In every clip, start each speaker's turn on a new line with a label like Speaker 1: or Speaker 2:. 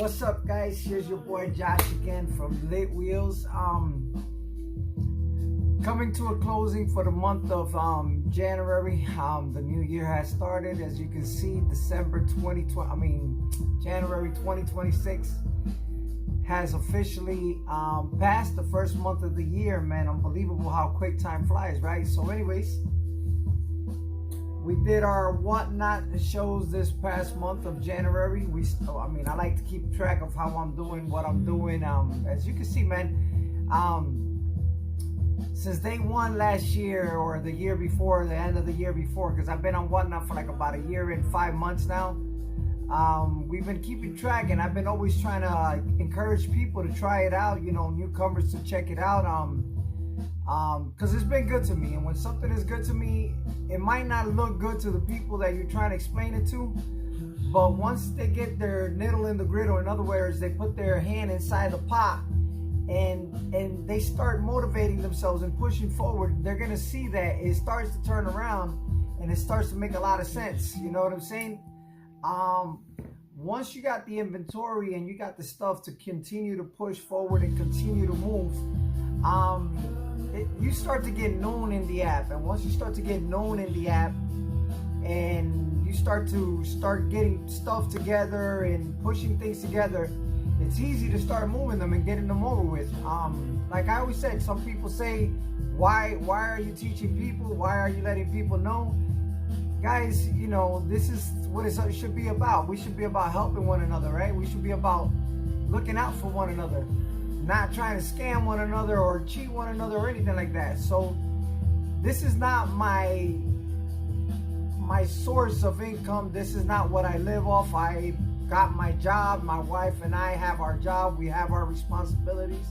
Speaker 1: What's up, guys? Here's your boy Josh again from Litwheels. Coming to a closing for the month of January. The new year has started. As you can see, January 2026 has officially passed the first month of the year. Man, unbelievable how quick time flies, right? So anyways, we did our whatnot shows this past month of January. I like to keep track of how I'm doing, what I'm doing. As you can see, man, since day one last year or the year before, the end of the year before, because I've been on whatnot for like about a year and 5 months now. We've been keeping track, and I've been always trying to encourage people to try it out, newcomers to check it out. Because it's been good to me, and when something is good to me, it might not look good to the people that you're trying to explain it to, but once they get their needle in the griddle, in other words, they put their hand inside the pot and they start motivating themselves and pushing forward, they're gonna see that it starts to turn around and it starts to make a lot of sense. You know what I'm saying? Once you got the inventory and you got the stuff to continue to push forward and continue to move, you start to get known in the app. And once you start to get known in the app and you start getting stuff together and pushing things together, it's easy to start moving them and getting them over with. Like I always said, some people say, why are you teaching people? Why are you letting people know? Guys, this is what it should be about. We should be about helping one another, right? We should be about looking out for one another, not trying to scam one another or cheat one another or anything like that. So this is not my source of income. This is not what I live off. I got my job. My wife and I have our job. We have our responsibilities,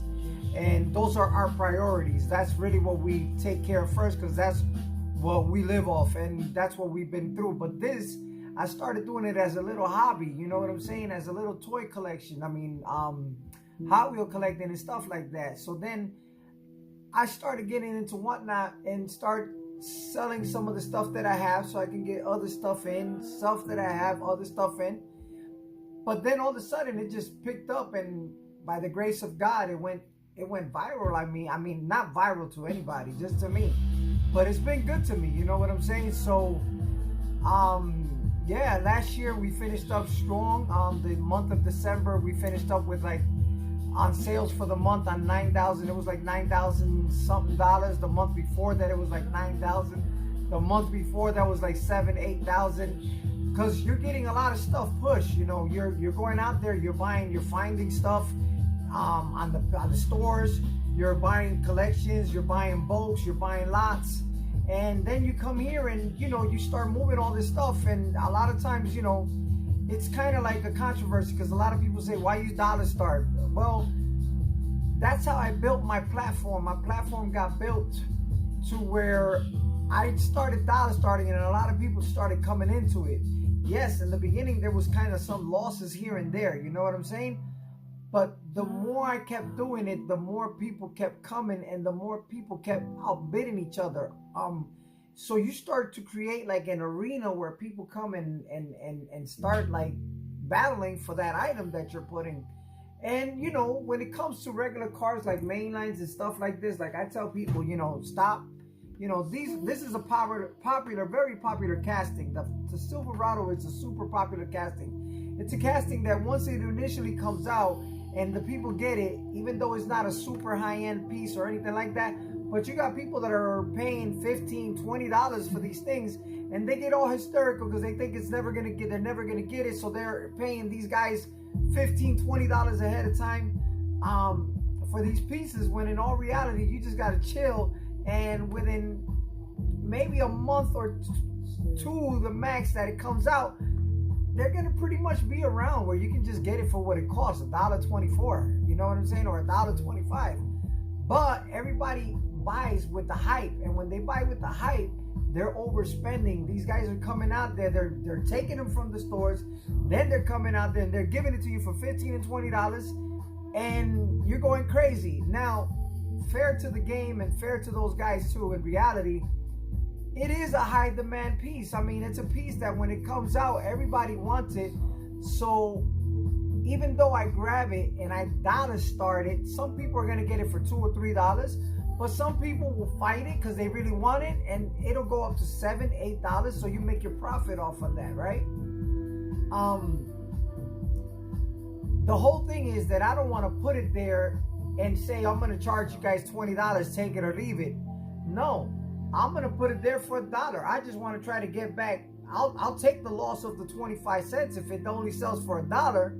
Speaker 1: and those are our priorities. That's really what we take care of first, because that's what we live off, and that's what we've been through. But this, I started doing it as a little hobby, you know what I'm saying, as a little toy collection. Hot Wheel collecting and stuff like that. So then I started getting into whatnot and start selling some of the stuff that I have, so I can get other stuff in, stuff that I have, other stuff in. But then all of a sudden it just picked up, and by the grace of God, it went viral. I mean, not viral to anybody, just to me. But it's been good to me, you know what I'm saying? So, yeah, last year we finished up strong. The month of December, we finished up with on sales for the month on $9,000. It was like $9,000 something dollars. The month before that, it was like $9,000. The month before that was like $7,000, $8,000. Because you're getting a lot of stuff pushed. You're going out there, you're finding stuff on the stores. You're buying collections, you're buying bulks, you're buying lots, and then you come here and you start moving all this stuff. And a lot of times, it's kind of like a controversy, because a lot of people say, why use Dollar Start? Well, that's how I built my platform. My platform got built to where I started Dollar Starting, and a lot of people started coming into it. Yes, in the beginning there was kind of some losses here and there, you know what I'm saying? But the more I kept doing it, the more people kept coming, and the more people kept outbidding each other. So you start to create like an arena where people come and start like battling for that item that you're putting. And when it comes to regular cars like mainlines and stuff like this, like I tell people, stop. This is a popular, very popular casting. The Silverado is a super popular casting. It's a casting that once it initially comes out and the people get it, even though it's not a super high-end piece or anything like that, but you got people that are paying $15, $20 for these things, and they get all hysterical because they think they're never gonna get it, so they're paying these guys $15, $20 ahead of time for these pieces, when in all reality, you just gotta chill, and within maybe a month or two, the max that it comes out, they're gonna pretty much be around where you can just get it for what it costs, $1.24, you know what I'm saying, or $1.25. But everybody buys with the hype, and when they buy with the hype, they're overspending. These guys are coming out there, they're taking them from the stores, then they're coming out there and they're giving it to you for $15 and $20, and you're going crazy. Now, fair to the game and fair to those guys too, in reality, it is a high demand piece. It's a piece that when it comes out, everybody wants it. So even though I grab it and I dollar start it, some people are gonna get it for $2 or $3, but some people will fight it because they really want it, and it'll go up to $7, $8. So you make your profit off of that, right? The whole thing is that I don't want to put it there and say I'm gonna charge you guys $20, take it or leave it. No, I'm gonna put it there for $1. I just want to try to get back. I'll take the loss of the 25 cents if it only sells for $1,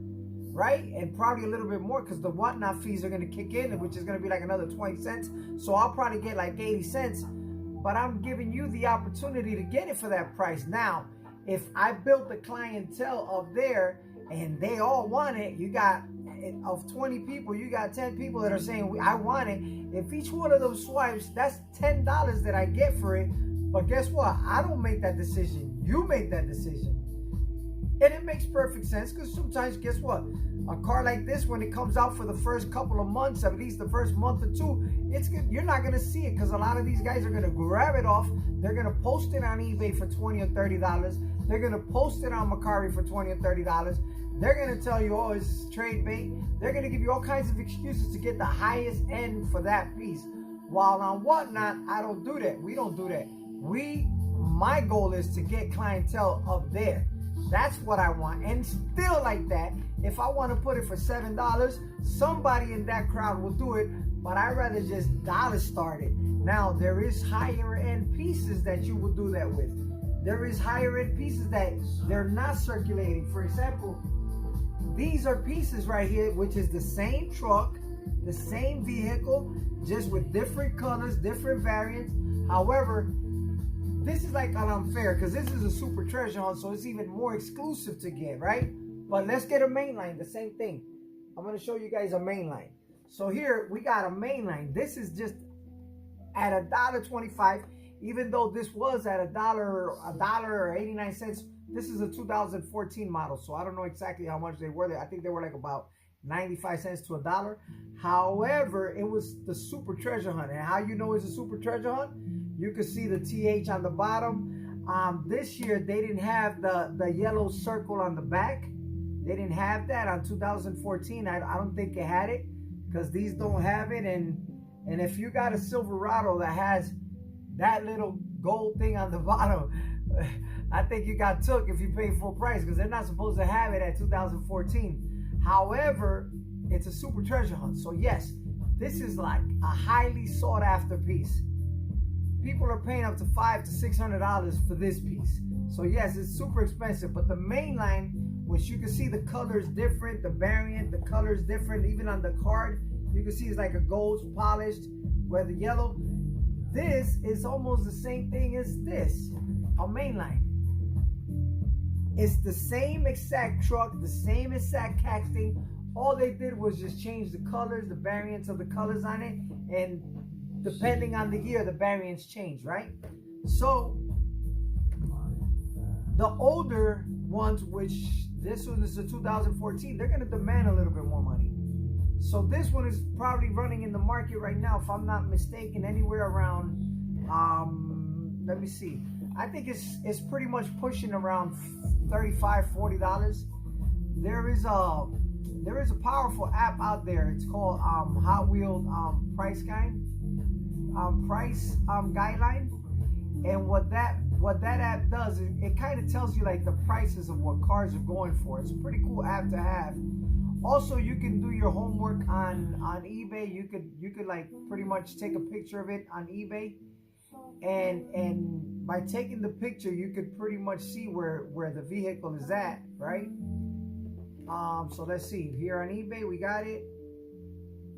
Speaker 1: right? And probably a little bit more because the whatnot fees are going to kick in, which is going to be like another 20 cents. So I'll probably get like 80 cents, but I'm giving you the opportunity to get it for that price. Now, if I built the clientele up there and they all want it, you got, of 20 people, you got 10 people that are saying, I want it. If each one of those swipes, that's $10 that I get for it. But guess what? I don't make that decision. You make that decision. And it makes perfect sense because sometimes, guess what? A car like this, when it comes out for the first couple of months, at least the first month or two, it's good. You're not going to see it because a lot of these guys are going to grab it off. They're going to post it on eBay for $20 or $30. They're going to post it on Mercari for $20 or $30. They're going to tell you, oh, it's trade bait. They're going to give you all kinds of excuses to get the highest end for that piece. While on Whatnot, I don't do that. We don't do that. My goal is to get clientele up there. That's what I want. And still like that, if I want to put it for $7, somebody in that crowd will do it, but I'd rather just dollar start it. Now, there is higher end pieces that you will do that with. There is higher end pieces that they're not circulating. For example, these are pieces right here, which is the same truck, the same vehicle, just with different colors, different variants. However, this is like unfair because this is a super treasure hunt, so it's even more exclusive to get, right? But let's get a mainline, the same thing. I'm going to show you guys a mainline. So here we got a mainline. This is just at $1.25, even though this was at $1 or 89 cents. This is a 2014 model, so I don't know exactly how much they were. I think they were like about 95 cents to $1. However, it was the super treasure hunt. And how you know it's a super treasure hunt? You can see the TH on the bottom. This year, they didn't have the yellow circle on the back. They didn't have that on 2014. I don't think it had it because these don't have it. And if you got a Silverado that has that little gold thing on the bottom, I think you got took if you pay full price because they're not supposed to have it at 2014. However, it's a super treasure hunt. So yes, this is like a highly sought after piece. People are paying up to $500 to $600 for this piece. So yes, it's super expensive, but the main line, which you can see the colors different, the variant, the colors different, even on the card, you can see it's like a gold polished, where the yellow, this is almost the same thing as this, a mainline. It's the same exact truck, the same exact casting. All they did was just change the colors, the variants of the colors on it, and depending on the year, the variants change, right? So the older ones, which this one is a 2014, they're going to demand a little bit more money. So this one is probably running in the market right now, if I'm not mistaken, anywhere around, let me see. I think it's pretty much pushing around $35, $40. There is a powerful app out there. It's called Hot Wheels Price Guide. Guideline, and what that app does is it kind of tells you like the prices of what cars are going for. It's a pretty cool app to have. Also, you can do your homework on eBay. You could like pretty much take a picture of it on eBay, and by taking the picture, you could pretty much see where the vehicle is at, right? So let's see here on eBay, we got it.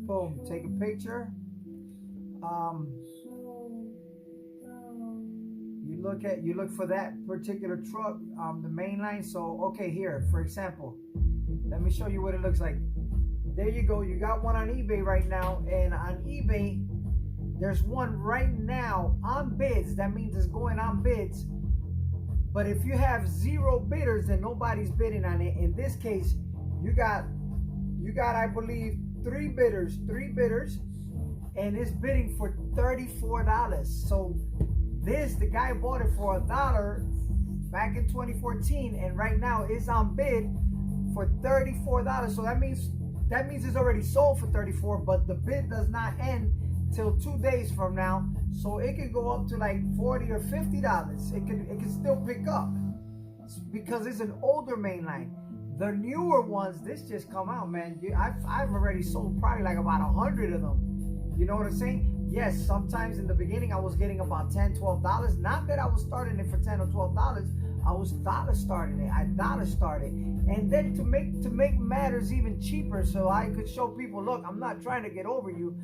Speaker 1: Boom, take a picture. You look for that particular truck, the main line. So okay, here for example, let me show you what it looks like. There you go. You got one on eBay right now, and on eBay there's one right now on bids. That means it's going on bids. But if you have 0 bidders, then nobody's bidding on it. In this case, you got I believe 3 bidders, and it's bidding for $34. So the guy bought it for $1 back in 2014, and right now it's on bid for $34. So that means it's already sold for $34, but the bid does not end till 2 days from now. So it can go up to like $40 or $50. It can still pick up because it's an older mainline. The newer ones, this just come out, man. I've already sold probably like about 100 of them. You know what I'm saying? Yes, sometimes in the beginning I was getting about $10, $12. Not that I was starting it for $10 or $12. I was dollar starting it. I dollar started. And then to make matters even cheaper, so I could show people, look, I'm not trying to get over you.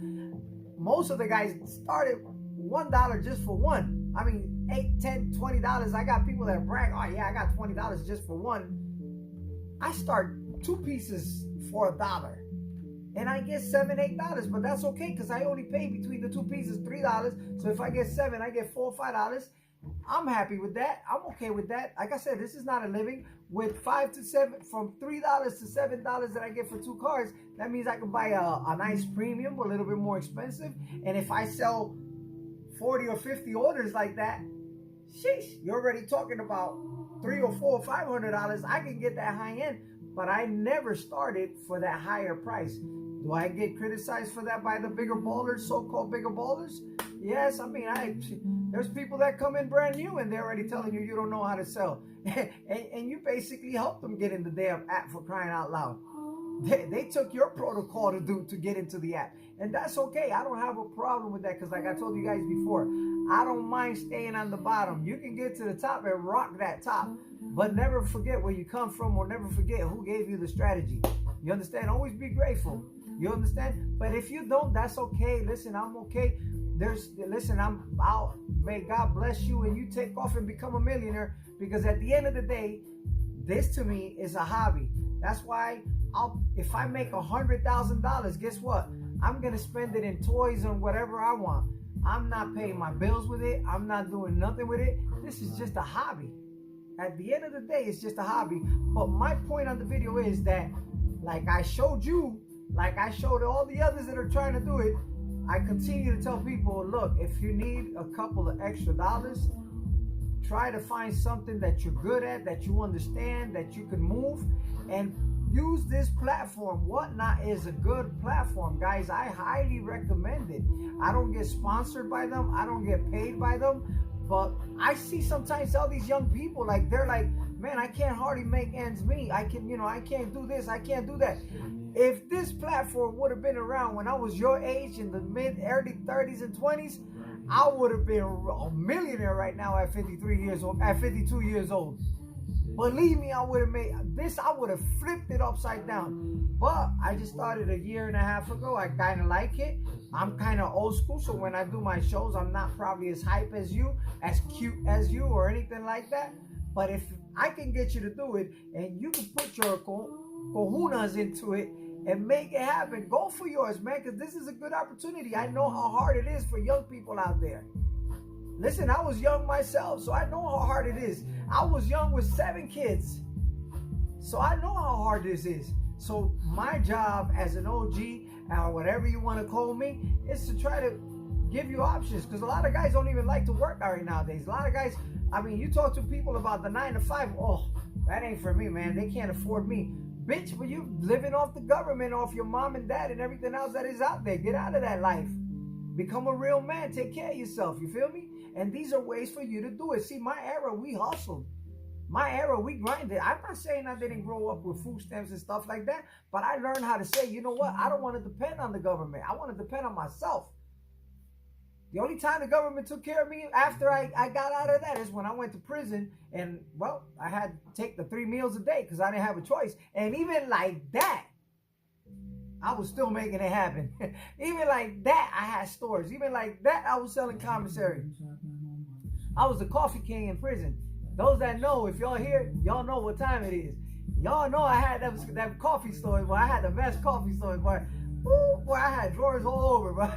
Speaker 1: Most of the guys started $1 just for one. I mean, $8, $10, $20. I got people that brag, oh yeah, I got $20 just for one. I start 2 pieces for $1. And I get $7, $8, but that's okay because I only pay between the 2 pieces $3. So if I get 7, I get $4 or $5. I'm happy with that. I'm okay with that. Like I said, this is not a living. With $5 to $7, from $3 to $7 that I get for 2 cars, that means I can buy a nice premium, a little bit more expensive. And if I sell 40 or 50 orders like that, sheesh, you're already talking about $300 or $400 or $500. I can get that high end, but I never started for that higher price. Do I get criticized for that by the bigger ballers, so-called bigger ballers? Yes, I mean, there's people that come in brand new and they're already telling you don't know how to sell. and you basically help them get in the damn app, for crying out loud. They took your protocol to get into the app. And that's okay. I don't have a problem with that because like I told you guys before, I don't mind staying on the bottom. You can get to the top and rock that top, but never forget where you come from or never forget who gave you the strategy. You understand? Always be grateful. You understand? But if you don't, that's okay. Listen, I'm okay. I'm out. May God bless you and you take off and become a millionaire, because at the end of the day, this to me is a hobby. That's why if I make $100,000, guess what? I'm going to spend it in toys and whatever I want. I'm not paying my bills with it. I'm not doing nothing with it. This is just a hobby. At the end of the day, it's just a hobby. But my point on the video is that, like I showed you, like I showed all the others that are trying to do it, I continue to tell people, look, if you need a couple of extra dollars, try to find something that you're good at, that you understand, that you can move, and use this platform. Whatnot is a good platform, guys. I highly recommend it. I don't get sponsored by them. I don't get paid by them. But I see sometimes all these young people, like they're like, man, I can't hardly make ends meet. I can't do this. I can't do that. If this platform would have been around when I was your age, in the early 30s and 20s, I would have been a millionaire right now at 53 years old, at 52 years old. Believe me, I would have made this. I would have flipped it upside down. But I just started 1.5 years ago. I kind of like it. I'm kind of old school, so when I do my shows, I'm not probably as hype as you, as cute as you, or anything like that. But if I can get you to do it, and you can put your kahunas into it and make it happen, go for yours, man, because this is a good opportunity. I know how hard it is for young people out there. Listen, I was young myself, so I know how hard it is. I was young with 7 kids, so I know how hard this is. So my job as an OG, or whatever you want to call me, is to try to give you options, because a lot of guys don't even like to work right nowadays. A lot of guys, I mean, you talk to people about the 9 to 5, oh, that ain't for me, man. They can't afford me. Bitch, but you living off the government, off your mom and dad and everything else that is out there. Get out of that life. Become a real man. Take care of yourself. You feel me? And these are ways for you to do it. See, my era, we hustled. My era, we grinded. I'm not saying I didn't grow up with food stamps and stuff like that, but I learned how to say, you know what? I don't want to depend on the government. I want to depend on myself. The only time the government took care of me after I got out of that is when I went to prison, and, well, I had to take the 3 meals a day because I didn't have a choice. And even like that, I was still making it happen. Even like that, I had stores. Even like that, I was selling commissary. I was the coffee king in prison. Those that know, if y'all here, y'all know what time it is. Y'all know I had that coffee store, boy. I had the best coffee store, boy. Ooh, boy, I had drawers all over, bro.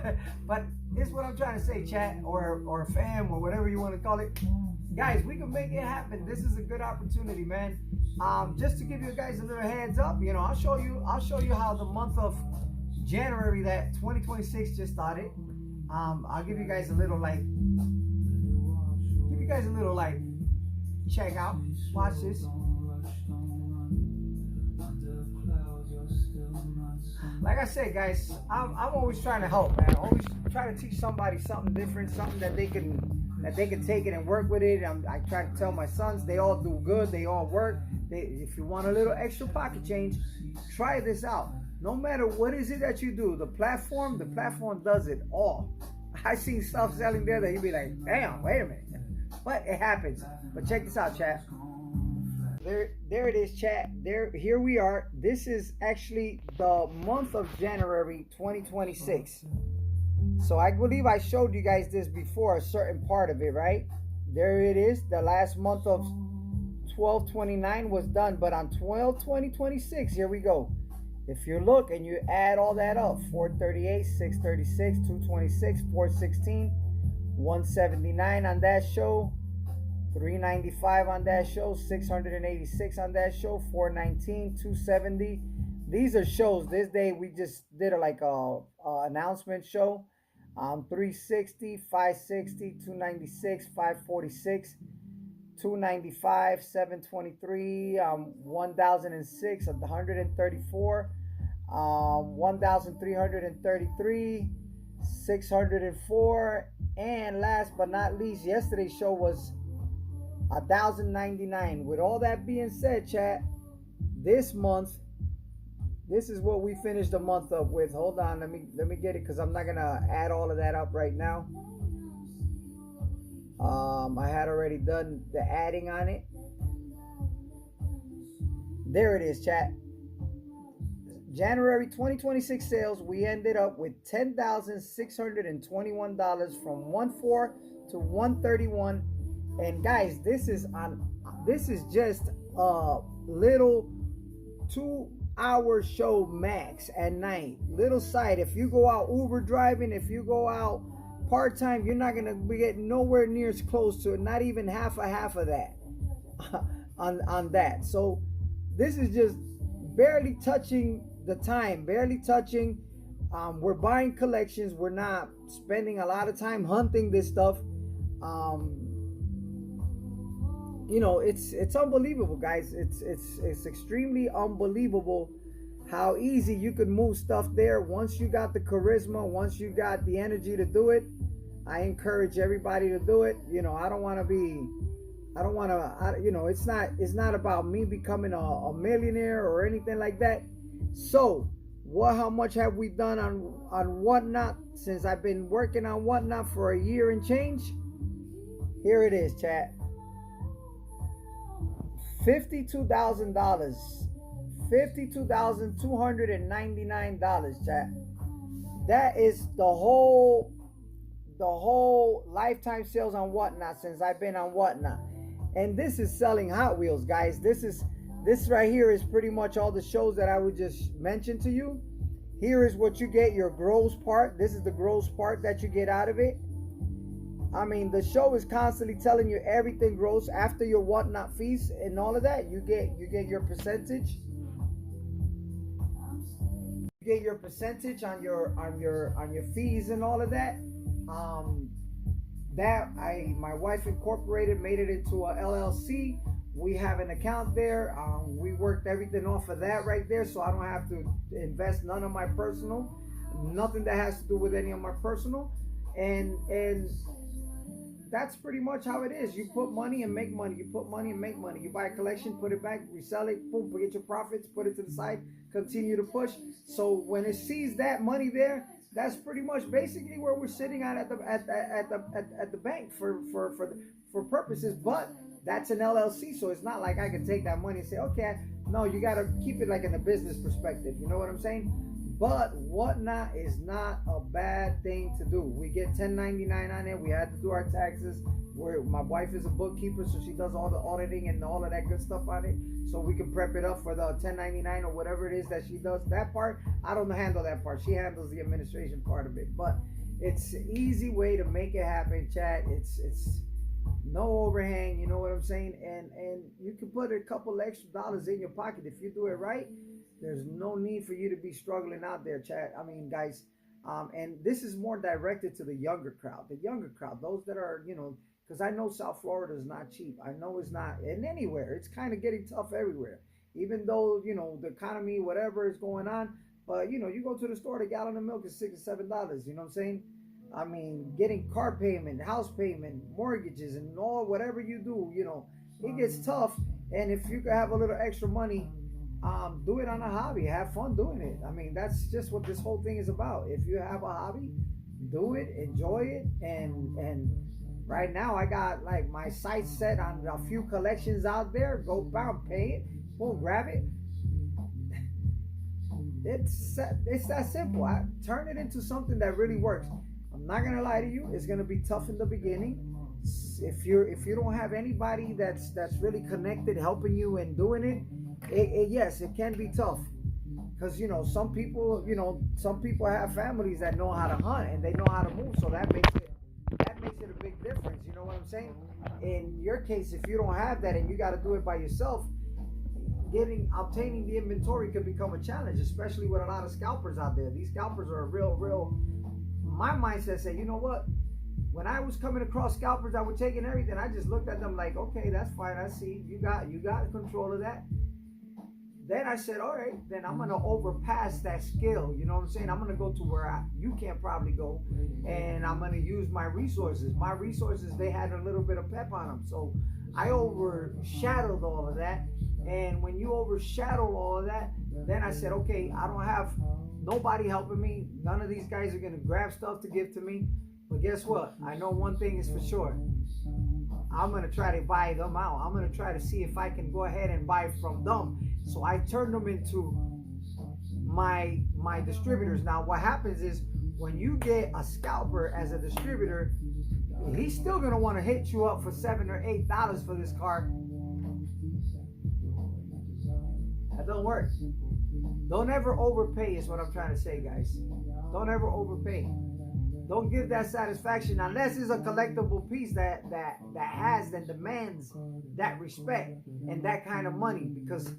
Speaker 1: But this is what I'm trying to say, chat, or fam, or whatever you want to call it. Guys, we can make it happen. This is a good opportunity, man. Just to give you guys a little heads up, you know, I'll show you how the month of January, that 2026 just started. I'll give you guys a little check out. Watch this. like I said, guys, I'm always trying to help, man. Always try to teach somebody something different, something that they can take it and work with it. I try to tell my sons, they all do good, they all work. If you want a little extra pocket change, try this out. No matter what is it that you do, the platform does it all. I seen stuff selling there that you'd be like, damn, wait a minute. But it happens. But check this out, chat. There it is, chat. Here we are. This is actually the month of January 2026. So I believe I showed you guys this before, a certain part of it, right? There it is. The last month of 12/29 was done, but on 12/20/26, here we go. If you look and you add all that up, 438, 636, 226, 416, 179 on that show, 395 on that show, 686 on that show, 419, 270. These are shows. This day we just did a announcement show. 360, 560, 296, 546, 295, 723, 1006, 134, 1333, 604, and last but not least, yesterday's show was 1099. With all that being said, chat, this month, this is what we finished the month up with. Hold on, let me get it, because I'm not gonna add all of that up right now. I had already done the adding on it. There it is, chat. January 2026 sales, we ended up with $10,621 from 1/4 to 1/31. And guys, this is just a little 2-hour show max at night. Little side. If you go out Uber driving, if you go out part-time, you're not gonna be getting nowhere near as close to it, not even half of that on that. So this is just barely touching the time, barely touching. We're buying collections, we're not spending a lot of time hunting this stuff. It's unbelievable, guys. It's extremely unbelievable how easy you can move stuff there once you got the charisma, once you got the energy to do it. I encourage everybody to do it. It's not about me becoming a millionaire or anything like that. So how much have we done on Whatnot since I've been working on Whatnot for a year and change? Here it is, chat. $52,000, $52,299, chat. That is the whole lifetime sales on Whatnot since I've been on Whatnot. And this is selling Hot Wheels, guys. This right here is pretty much all the shows that I would just mention to you. Here is what you get, your gross part. This is the gross part that you get out of it. I mean, the show is constantly telling you everything gross after your Whatnot fees and all of that. You get your percentage. You get your percentage on your fees and all of that. My wife incorporated, made it into a LLC. We have an account there. We worked everything off of that right there, so I don't have to invest none of my personal, nothing that has to do with any of my personal, and that's pretty much how it is. You put money and make money. You put money and make money. You buy a collection, put it back, resell it, boom, get your profits, put it to the side, continue to push. So when it sees that money there, that's pretty much basically where we're sitting at the bank for purposes. But that's an LLC, so it's not like I can take that money and say, okay, no, you got to keep it like in a business perspective. You know what I'm saying? But Whatnot is not a bad thing to do. We get 1099 on it. We had to do our taxes. My wife is a bookkeeper, so she does all the auditing and all of that good stuff on it. So we can prep it up for the 1099 or whatever it is that she does. That part, I don't handle that part. She handles the administration part of it. But it's an easy way to make it happen, chat. It's no overhang, you know what I'm saying? And you can put a couple extra dollars in your pocket if you do it right. There's no need for you to be struggling out there, chat. I mean, guys, and this is more directed to the younger crowd. Those that are, because I know South Florida is not cheap. I know it's not, and anywhere. It's kind of getting tough everywhere. Even though, the economy, whatever is going on, But you go to the store, the gallon of milk is $6 or $7. You know what I'm saying? I mean, getting car payment, house payment, mortgages, and all whatever you do, it gets tough. And if you could have a little extra money, do it on a hobby. Have fun doing it. I mean, that's just what this whole thing is about. If you have a hobby, do it, enjoy it, and right now I got like my sights set on a few collections out there. Go bound, pay it, go grab it. It's that simple. I turn it into something that really works. I'm not gonna lie to you. It's gonna be tough in the beginning. If you don't have anybody that's really connected, helping you and doing it, yes, it can be tough. Because some people have families that know how to hunt and they know how to move, so that makes it a big difference. You know what I'm saying? In your case, if you don't have that and you got to do it by yourself, obtaining the inventory could become a challenge, especially with a lot of scalpers out there. These scalpers are a real. My mindset said, you know what? When I was coming across scalpers that were taking everything, I just looked at them like, okay, that's fine. I see you got control of that. Then I said, all right, then I'm gonna overpass that skill. You know what I'm saying? I'm gonna go to where you can't probably go, and I'm gonna use my resources. My resources, they had a little bit of pep on them, so I overshadowed all of that. And when you overshadow all of that, then I said, okay, I don't have nobody helping me. None of these guys are gonna grab stuff to give to me. But guess what? I know one thing is for sure. I'm going to try to buy them out. I'm going to try to see if I can go ahead and buy from them. So I turn them into my distributors. Now, what happens is when you get a scalper as a distributor, he's still going to want to hit you up for $7 or $8 for this car. That don't work. Don't ever overpay is what I'm trying to say, guys. Don't ever overpay. Don't give that satisfaction unless it's a collectible piece that has and demands that respect and that kind of money. Because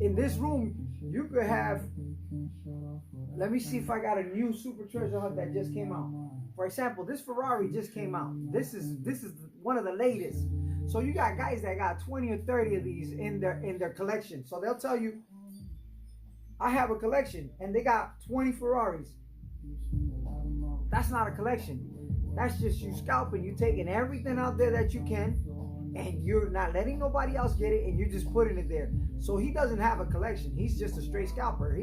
Speaker 1: in this room, you could have. Let me see if I got a new super treasure hunt that just came out. For example, this Ferrari just came out. This is one of the latest. So you got guys that got 20 or 30 of these in their collection. So they'll tell you, I have a collection, and they got 20 Ferraris. That's not a collection. That's just you scalping. You taking everything out there that you can, and you're not letting nobody else get it, and you're just putting it there. So he doesn't have a collection. He's just a straight scalper.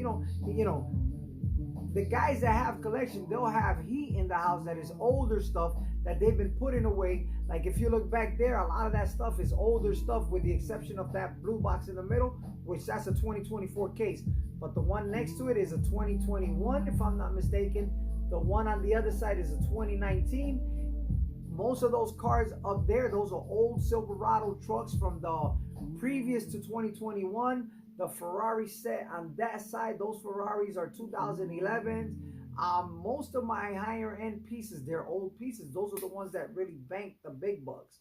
Speaker 1: The guys that have collection, they'll have heat in the house that is older stuff that they've been putting away. Like if you look back there, a lot of that stuff is older stuff with the exception of that blue box in the middle, which that's a 2024 case. But the one next to it is a 2021, if I'm not mistaken. The one on the other side is a 2019. Most of those cars up there, those are old Silverado trucks from the previous to 2021. The Ferrari set on that side, those Ferraris are 2011s. Most of my higher end pieces, they're old pieces. Those are the ones that really bank the big bucks.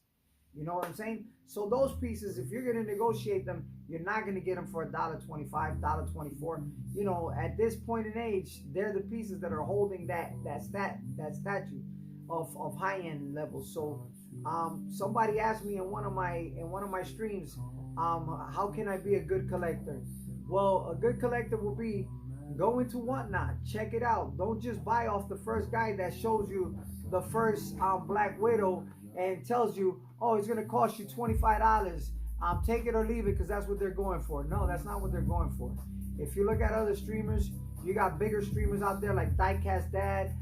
Speaker 1: You know what I'm saying? So those pieces, if you're going to negotiate them, you're not going to get them for $1.25, $1.24. At this point in age, they're the pieces that are holding that statue of high-end levels. So somebody asked me in one of my streams, how can I be a good collector? Well, a good collector will be go into Whatnot, check it out. Don't just buy off the first guy that shows you the first Black Widow and tells you, oh, it's going to cost you $25. Take it or leave it because that's what they're going for. No, that's not what they're going for. If you look at other streamers, you got bigger streamers out there like Diecast Dad,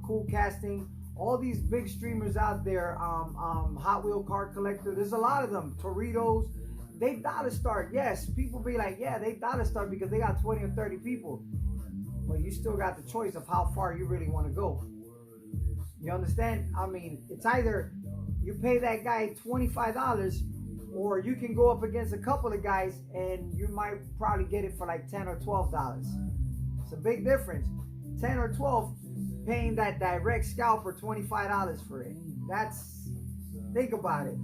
Speaker 1: Cool Casting, all these big streamers out there, Hot Wheel Car Collector. There's a lot of them. Toritos. They dollar start. Yes, people be like, yeah, they dollar start because they got 20 or 30 people. But you still got the choice of how far you really want to go. You understand? I mean, it's either you pay that guy $25 or you can go up against a couple of guys and you might probably get it for like $10 or $12. It's a big difference. 10 or 12 paying that direct scalper $25 for it. Think about it.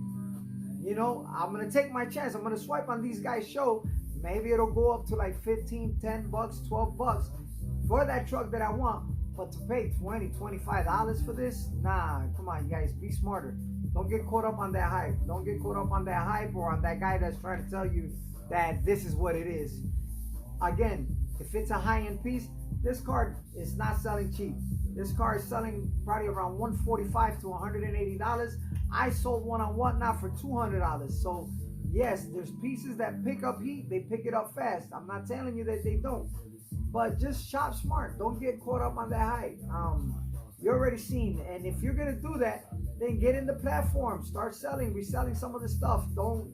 Speaker 1: I'm going to take my chance. I'm going to swipe on these guys' show. Maybe it'll go up to like 15, 10 bucks, 12 bucks for that truck that I want. But to pay $20, $25 for this? Nah, come on, you guys, be smarter. Don't get caught up on that hype. Don't get caught up on that hype or on that guy that's trying to tell you that this is what it is. Again, If it's a high-end piece, this car is not selling cheap. This car is selling probably around $145 to $180. I sold one on Whatnot for $200. So yes, there's pieces that pick up heat. They pick it up fast. I'm not telling you that they don't, but just shop smart. Don't get caught up on that hype. You already seen, and if you're gonna do that, then get in the platform. Start selling, reselling some of the stuff. Don't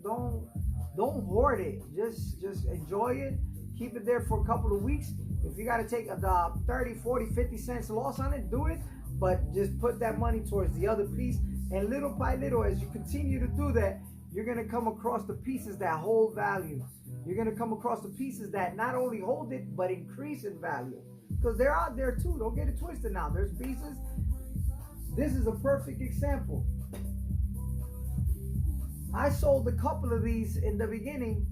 Speaker 1: hoard it. Just enjoy it. Keep it there for a couple of weeks. If you got to take a 30, 40, 50 cents loss on it, do it. But just put that money towards the other piece. And little by little, as you continue to do that, you're going to come across the pieces that hold value. You're going to come across the pieces that not only hold it, but increase in value. Because they're out there too. Don't get it twisted now. There's pieces. This is a perfect example. I sold a couple of these in the beginning.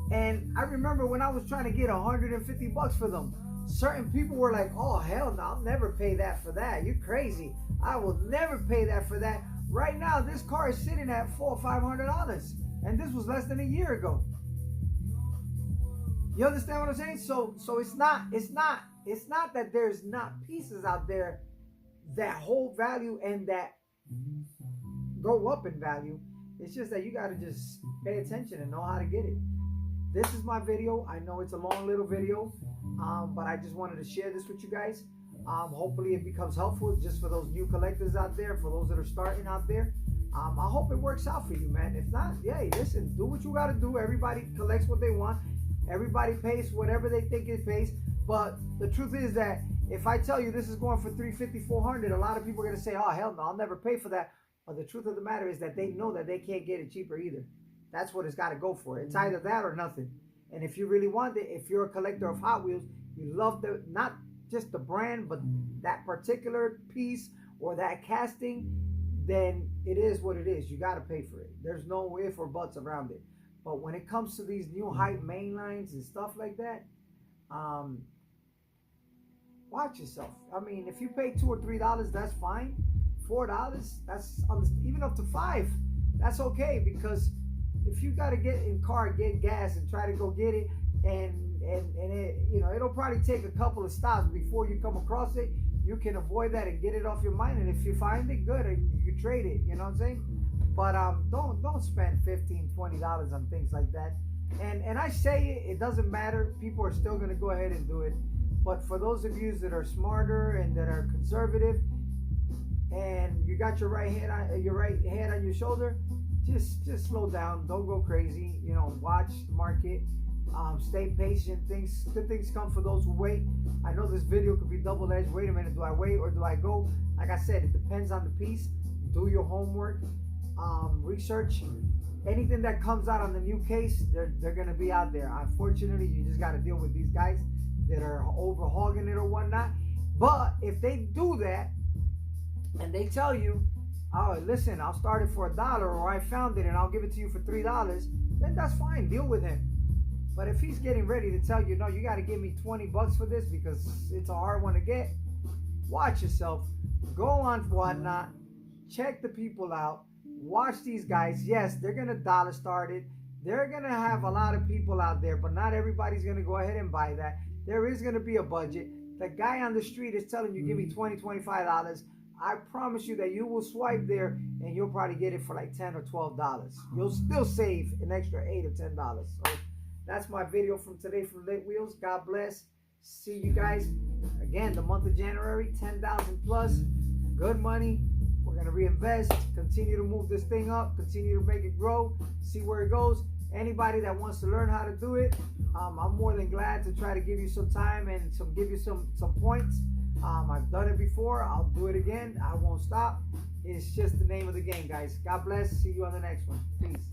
Speaker 1: And I remember when I was trying to get 150 bucks for them, certain people were like, oh, hell no, I'll never pay that for that. You're crazy. I will never pay that for that. Right now, this car is sitting at $400 or $500. And this was less than a year ago. You understand what I'm saying? So it's not that there's not pieces out there that hold value and that go up in value. It's just that you got to just pay attention and know how to get it. This is my video. I know it's a long little video, but I just wanted to share this with you guys. Hopefully it becomes helpful just for those new collectors out there, for those that are starting out there. I hope it works out for you, man. If not, yay, listen, do what you got to do. Everybody collects what they want. Everybody pays whatever they think it pays. But the truth is that if I tell you this is going for $350, $400, a lot of people are going to say, oh, hell no, I'll never pay for that. But the truth of the matter is that they know that they can't get it cheaper either. That's what it's got to go for. It's either that or nothing. And if you really want it, if you're a collector of Hot Wheels, you love the, not just the brand, but that particular piece or that casting, then it is what it is. You got to pay for it. There's no if or buts around it. But when it comes to these new hype main lines and stuff like that, watch yourself. I mean, if you pay $2 or $3, that's fine. $4, that's even up to $5. That's okay, because if you got to get in car, get gas, and try to go get it, and it, you know, it'll probably take a couple of stops before you come across it. You can avoid that and get it off your mind. And if you find it good, you can trade it. You know what I'm saying? But don't spend $15, $20 on things like that. And I say it doesn't matter. People are still gonna go ahead and do it. But for those of you that are smarter and that are conservative, and you got your right hand on your shoulder, just slow down. Don't go crazy. You know, watch the market. Stay patient. Good things come for those who wait. I know this video could be double-edged. Wait a minute, do I wait or do I go? Like I said, it depends on the piece. Do your homework. Research. Anything that comes out on the new case, they're gonna be out there. Unfortunately, you just got to deal with these guys that are overhogging it or whatnot. But if they do that and they tell you, oh, listen, I'll start it for $1, or I found it and I'll give it to you for $3, then that's fine. Deal with him. But if he's getting ready to tell you, no, you got to give me 20 bucks for this because it's a hard one to get, watch yourself. Go on Whatnot. Check the people out. Watch these guys. Yes, they're going to dollar start it. They're going to have a lot of people out there, but not everybody's going to go ahead and buy that. There is going to be a budget. The guy on the street is telling you, give me $20, $25. I promise you that you will swipe there and you'll probably get it for like $10 or $12. You'll still save an extra $8 or $10. So that's my video from today from Litwheels. God bless. See you guys again the month of January. 10,000 plus. Good money. We're going to reinvest. Continue to move this thing up. Continue to make it grow. See where it goes. Anybody that wants to learn how to do it, I'm more than glad to try to give you some time and give you some points. I've done it before. I'll do it again. I won't stop. It's just the name of the game, guys. God bless. See you on the next one. Peace.